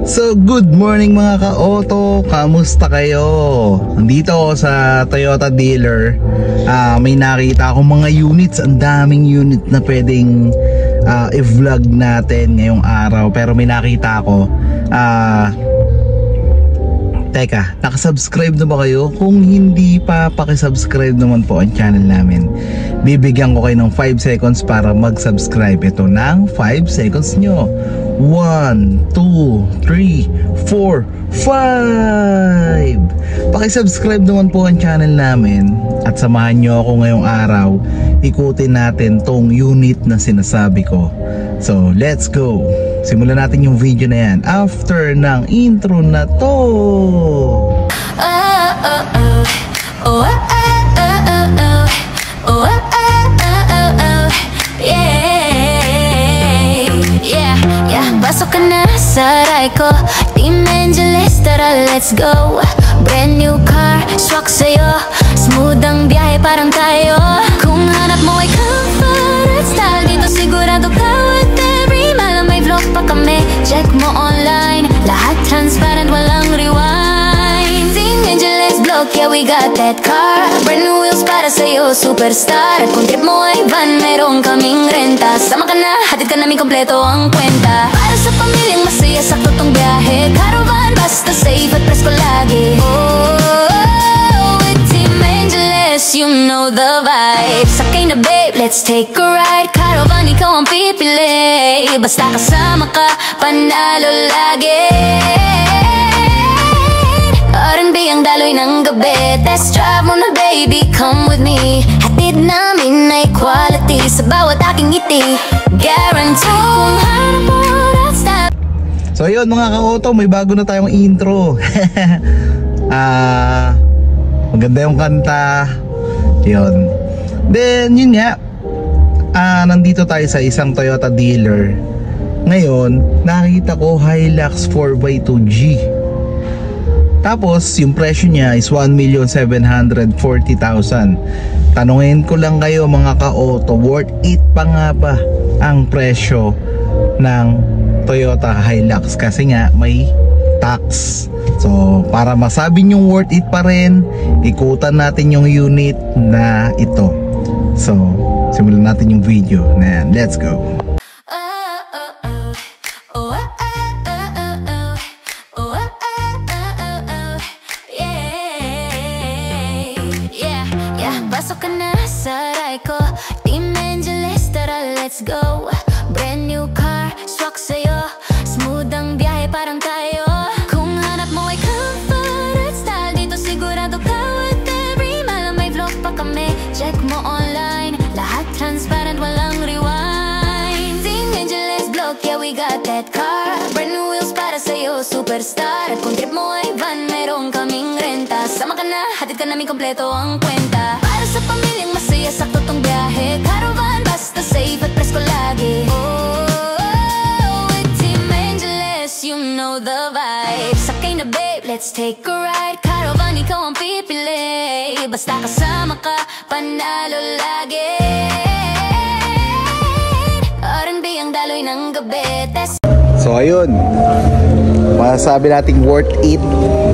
So good morning mga ka-auto, kamusta kayo? Nandito ako sa Toyota dealer. May nakita akong mga units, ang daming unit na pwedeng i-vlog natin ngayong araw. Pero may nakita ako, teka, nakasubscribe na ba kayo? Kung hindi pa, pakisubscribe naman po ang channel namin. Bibigyan ko kayo ng 5 seconds para mag-subscribe. Ito ng 5 seconds nyo. 1, 2, 3, 4, 5. Pakisubscribe naman po ang channel namin at samahan nyo ako ngayong araw. Ikutin natin tong unit na sinasabi ko. So let's go. Simulan natin yung video na yan after ng intro na to. Pasok ka na sa ride ko, Team Angeles, tara let's go. Brand new car, swak sa'yo, smooth ang biyahe parang tayo. Kung hanap mo ay comfort at style, dito sigurado ka with every mile. May vlog pa kami, check mo online, lahat transparent, walang rewind. Team Angeles vlog, yeah we got that car. Brand new wheels para sa'yo, superstar. At kung trip mo ay van, meron kaming renta. Sama ka na, hatid ka namin kompleto ang kwenta. Para sa pamilyang masaya, sakto tong biyahe. Caravan, basta safe at presko lagi. Oh, with Team Angeles, you know the vibe. Sakay na babe, let's take a ride. Caravan, ikaw ang pipili. Basta kasama ka, panalo lagi. R&B ang daloy ng gabi. Test drive mo na baby, come with me. Hatid namin ay quality sa bawat aking ngiti. Guarantee kung hanap mo that's that. So yun mga ka-auto, may bago na tayong intro. Maganda yung kanta. Yun. Then yun nga, nandito tayo sa isang Toyota dealer. Ngayon, nakita ko Hilux 4x2G. Tapos yung presyo niya is 1,740,000. Tanungin ko lang kayo mga ka-auto, worth it pa nga ba ang presyo ng Toyota Hilux? Kasi nga may tax. So para masabi nyo worth it pa rin, ikutan natin yung unit na ito. So simulan natin yung video na yan. Let's go. Pasok ka na sa ride ko, Team Angeles, tara let's go. Brand new car, swak sa'yo, smooth ang biyahe parang tayo. Kung hanap mo ay comfort at style, dito sigurado ka with every mile. May vlog pa kami, check mo online, lahat transparent, walang rewind. Team Angeles vlog, yeah we got that car. Brand new wheels para sa'yo, superstar. At kung trip mo ay van, meron kaming renta. Sama ka na, hatid ka namin kompleto ang kwenta. Sa pamilyang masaya, sakto tong biyahe. Caravan, basta safe at presko lagi. Oh, with Team Angeles, you know the vibe. Sakay na babe, let's take a ride. Caravan, ikaw ang pipili. Basta kasama ka, panalo lagi. R&B ang daloy ng gabi. So ayun, masasabi nating worth it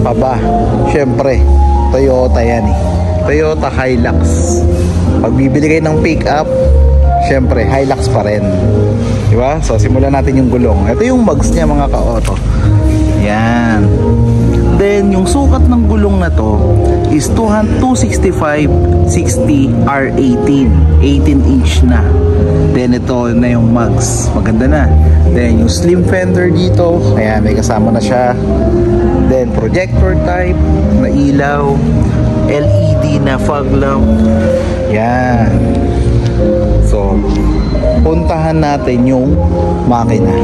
pa ba? Syempre, Toyota yan eh. Toyota Hilux. Pag bibili kayo ng pick-up, syempre Hilux pa rin, diba? So simulan natin yung gulong. Ito yung mags niya mga ka-auto. Yan. Then yung sukat ng gulong na to is 265/60 R18, 18-inch na. Then ito na yung mags, maganda na. Then yung slim fender dito, ayan, may kasama na siya. Then projector type na ilaw, LED na fog lamp. Yan. So puntahan natin yung makina.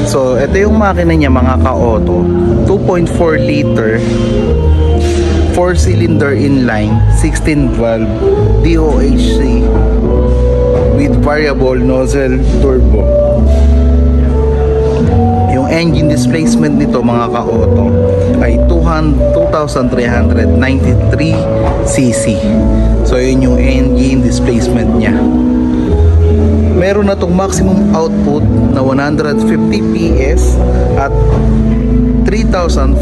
So ito yung makina niya mga ka-auto, 2.4 liter 4-cylinder inline 16 valve DOHC with variable nozzle turbo. Yung engine displacement nito mga ka-auto ay 2,393 cc. So yun yung engine displacement niya. meron na tong maximum output na 150 PS at 3,400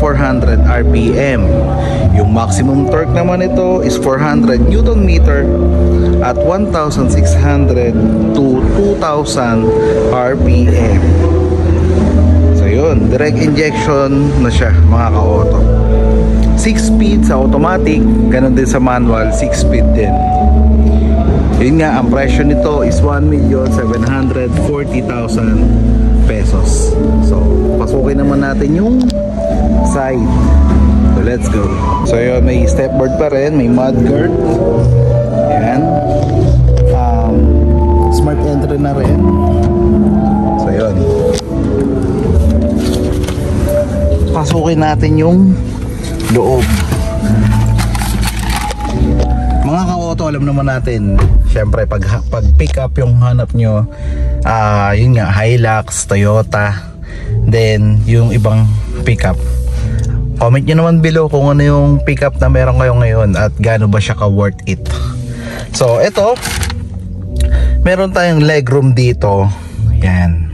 RPM. Yung maximum torque naman ito is 400 Newton meter at 1,600 to 2,000 RPM. So yun, direct injection na siya mga ka-auto. 6 speed sa automatic, ganun din sa manual, 6 speed din. Yun nga, ang presyo nito is 1,740,000 pesos. So, pasukin naman natin yung side. So, let's go. So, yun, may stepboard pa rin, may mudguard. Yan. Smart entry na rin. So, yun. Pasukin natin yung loob. Mga ka-auto, alam naman natin, syempre pag pick up yung hanap nyo, yun nga, Hilux, Toyota, then yung ibang pick up. Comment nyo naman below kung ano yung pick up na meron kayo ngayon at gaano ba siya ka worth it. So ito, meron tayong legroom dito. Yan.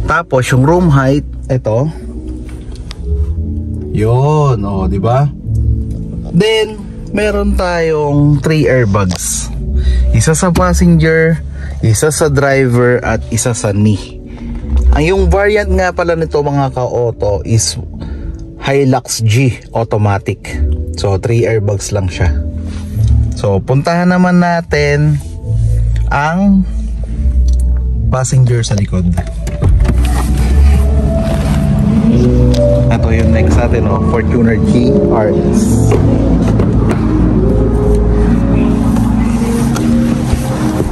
Tapos yung room height, ito. Yun, oh, di ba? Then meron tayong 3 airbags. Isa sa passenger, isa sa driver, at isa sa knee. Ang yung variant nga pala nito mga ka-auto is Hilux G automatic. So 3 airbags lang siya. So puntahan naman natin ang passenger sa likod. Ito yung next natin, oh, Fortuner GRS.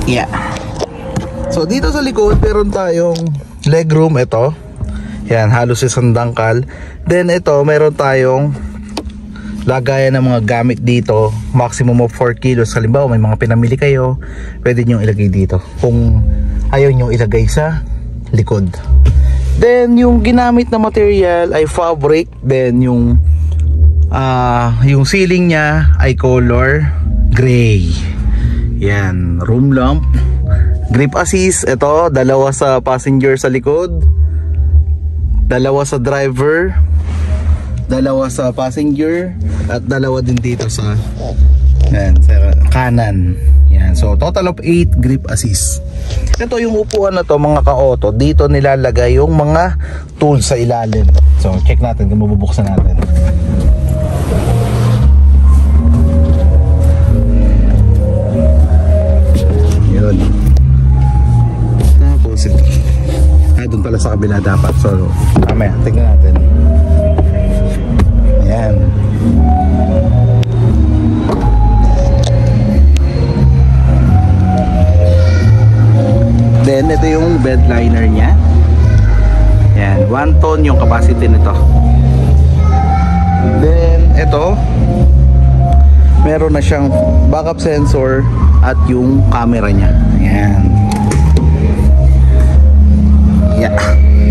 Yeah. So dito sa likod meron tayong legroom, ito. Yan, halos isang dangkal. Then ito, meron tayong lagayan ng mga gamit dito, maximum of 4 kilos. Halimbawa may mga pinamili kayo, pwede nyo ilagay dito kung ayaw nyo ilagay sa likod. Then yung ginamit na material ay fabric. Then yung ceiling niya ay color gray. Yan, room lamp, grip assist, ito, dalawa sa passenger sa likod, dalawa sa driver, dalawa sa passenger, at dalawa din dito sa, yan, sa kanan. Yan, so total of 8 grip assist. Ito yung upuan na to mga ka-auto, dito nilalagay yung mga tools sa ilalim. So check natin kung mabubuksan natin. Yun. Tapos ito, doon pala sa kabila dapat. So mamaya tingnan natin. Ayan. Then ito yung bed liner nya. Yan, 1 ton yung capacity nito. Then ito, meron na siyang backup sensor at yung camera nya. Yan. Yeah.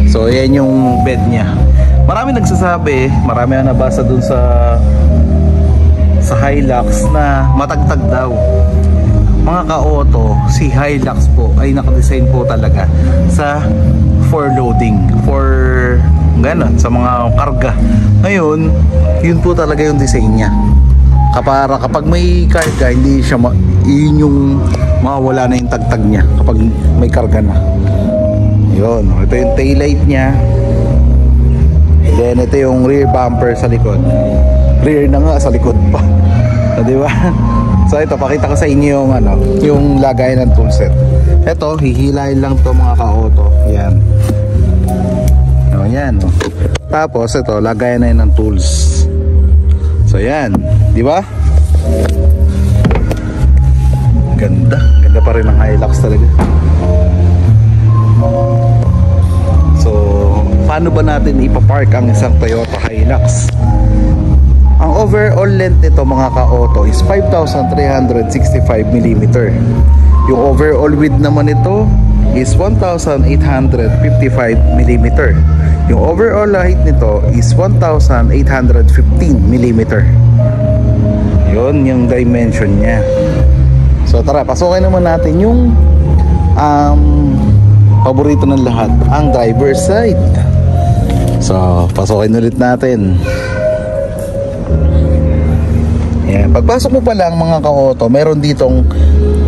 So yan yung bed nya. Marami nagsasabi, marami na nabasa dun sa Hilux na matagtag daw. Mga ka-auto, si Hilux po ay nakadesign po talaga sa for loading, for ganon, sa mga karga. Ngayon, yun po talaga yung design niya. Kapag may karga, hindi siya yun yung mawawala na yung tagtag niya kapag may karga na. Yun, ito yung taillight niya. Then ito yung rear bumper sa likod. Rear na nga, sa likod pa. So, di ba? So ito, pakita ko sa inyo yung yung lagayan ng toolset. Ito, hihilahin lang to mga ka-auto. Yan. O, yan. Tapos ito, lagayan na yun ng tools. So yan, di ba? Ganda. Ganda pa rin ng Hilux talaga. So, paano ba natin ipapark ang isang Toyota Hilux? Ang overall length nito mga ka-auto is 5,365mm. Yung overall width naman nito is 1,855mm. Yung overall height nito is 1,815mm. Yun yung dimension niya. So tara, pasukin naman natin yung paborito ng lahat, ang driver's side. So pasukin ulit natin. Yan. Pagpasok mo pa lang mga ka-auto, meron ditong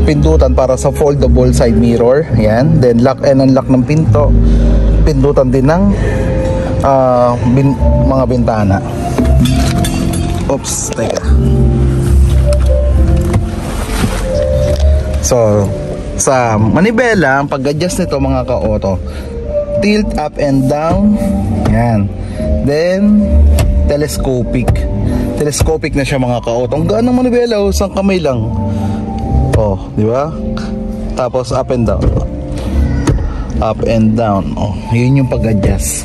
pindutan para sa foldable side mirror. Yan. Then lock and unlock ng pinto. Pindutan din ng mga bintana. Oops, teka. So sa manibela, ang pag-adjust nito mga ka-auto, tilt up and down. Yan. Then telescopic na siya mga ka-auto. Ang gaan ng manibela, isang kamay lang. Oh, di ba? Tapos up and down. Up and down. Oh, yun yung pag-adjust.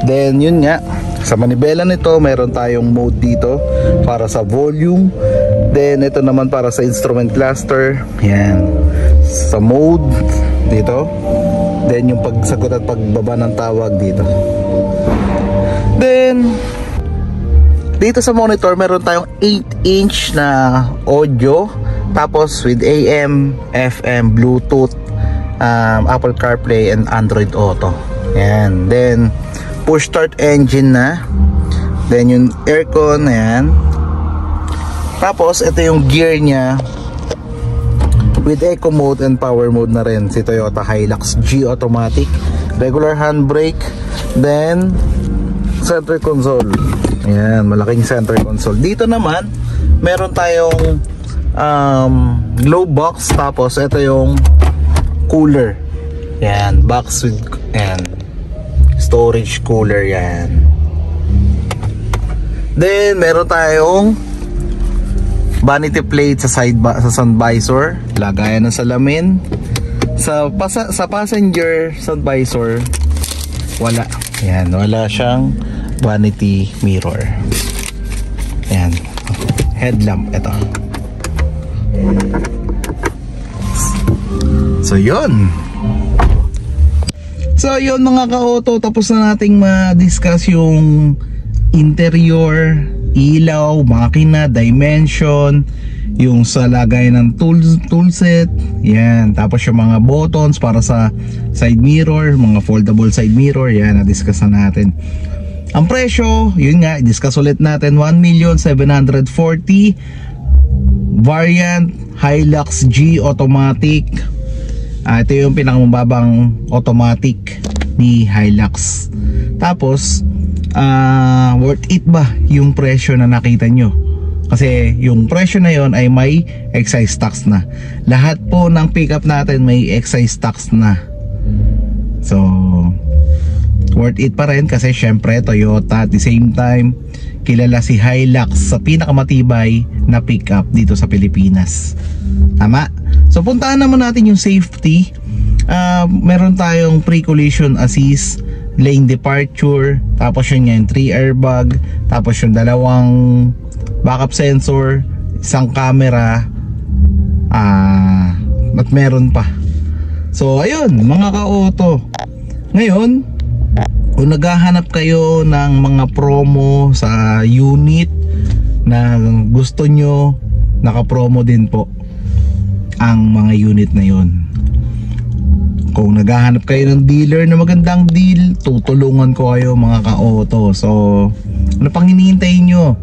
Then yun nga, sa manibela nito mayroon tayong mode dito para sa volume. Then ito naman para sa instrument cluster. Yan. Sa mode dito. Then yung pagsagot at pagbaba ng tawag dito. Then dito sa monitor meron tayong 8-inch na audio, tapos with AM, FM, Bluetooth, Apple CarPlay and Android Auto. Yan. Then push start engine na. Then yung aircon, ayan. Tapos ito yung gear nya with eco mode and power mode na rin, si Toyota Hilux G automatic, regular handbrake, then center console. Ayan, malaking center console. Dito naman meron tayong glow box, tapos ito yung cooler. Yan, box with storage cooler yan. Then meron tayong vanity plate sa sa sun visor, lagayan ng salamin. Sa passenger sun visor wala. Yan, wala siyang vanity mirror. Yan, headlamp ito. So yun mga ka-auto, tapos na nating ma-discuss yung interior, ilaw, makina, dimension, yung sa lagay ng toolset, yan. Tapos yung mga buttons para sa side mirror, mga foldable side mirror, yan, na-discuss na natin. Ang presyo, yun nga, i-discuss ulit natin, 1,740,000 variant Hilux G automatic. Ito yung pinakamababang automatic ni Hilux. Tapos worth it ba yung presyo na nakita nyo? Kasi yung presyo na yon ay may excise tax na. Lahat po ng pickup natin may excise tax na. So worth it pa rin kasi syempre Toyota, at the same time kilala si Hilux sa pinakamatibay na pickup dito sa Pilipinas. Tama? So puntahan naman natin yung safety. Meron tayong pre-collision assist, lane departure, tapos yun yung 3 airbag, tapos yung 2 backup sensor, isang camera, at meron pa. So ayun mga ka-auto, ngayon kung naghahanap kayo ng mga promo sa unit na gusto nyo, naka-promo din po ang mga unit na yon. Kung naghahanap kayo ng dealer na magandang deal, tutulungan ko kayo mga ka-auto. So ano pang hinihintay nyo?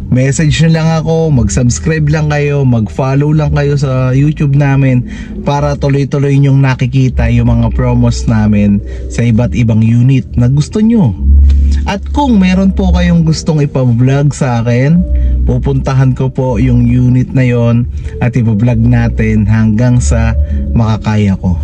Message na lang ako, mag-subscribe lang kayo, mag-follow lang kayo sa YouTube namin para tuloy-tuloy nyong nakikita yung mga promos namin sa iba't ibang unit na gusto nyo. At kung meron po kayong gustong ipa-vlog sa akin, pupuntahan ko po yung unit na yon at ipa-vlog natin hanggang sa makakaya ko.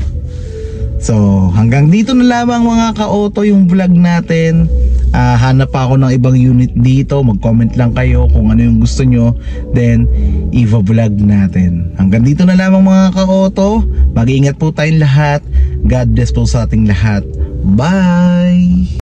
So hanggang dito na lamang mga ka-auto yung vlog natin. Hanap pa ako ng ibang unit dito, mag-comment lang kayo kung ano yung gusto nyo, then i-vlog natin. Hanggang dito na lamang mga ka-auto. Mag-iingat po tayong lahat. God bless po sa ating lahat. Bye!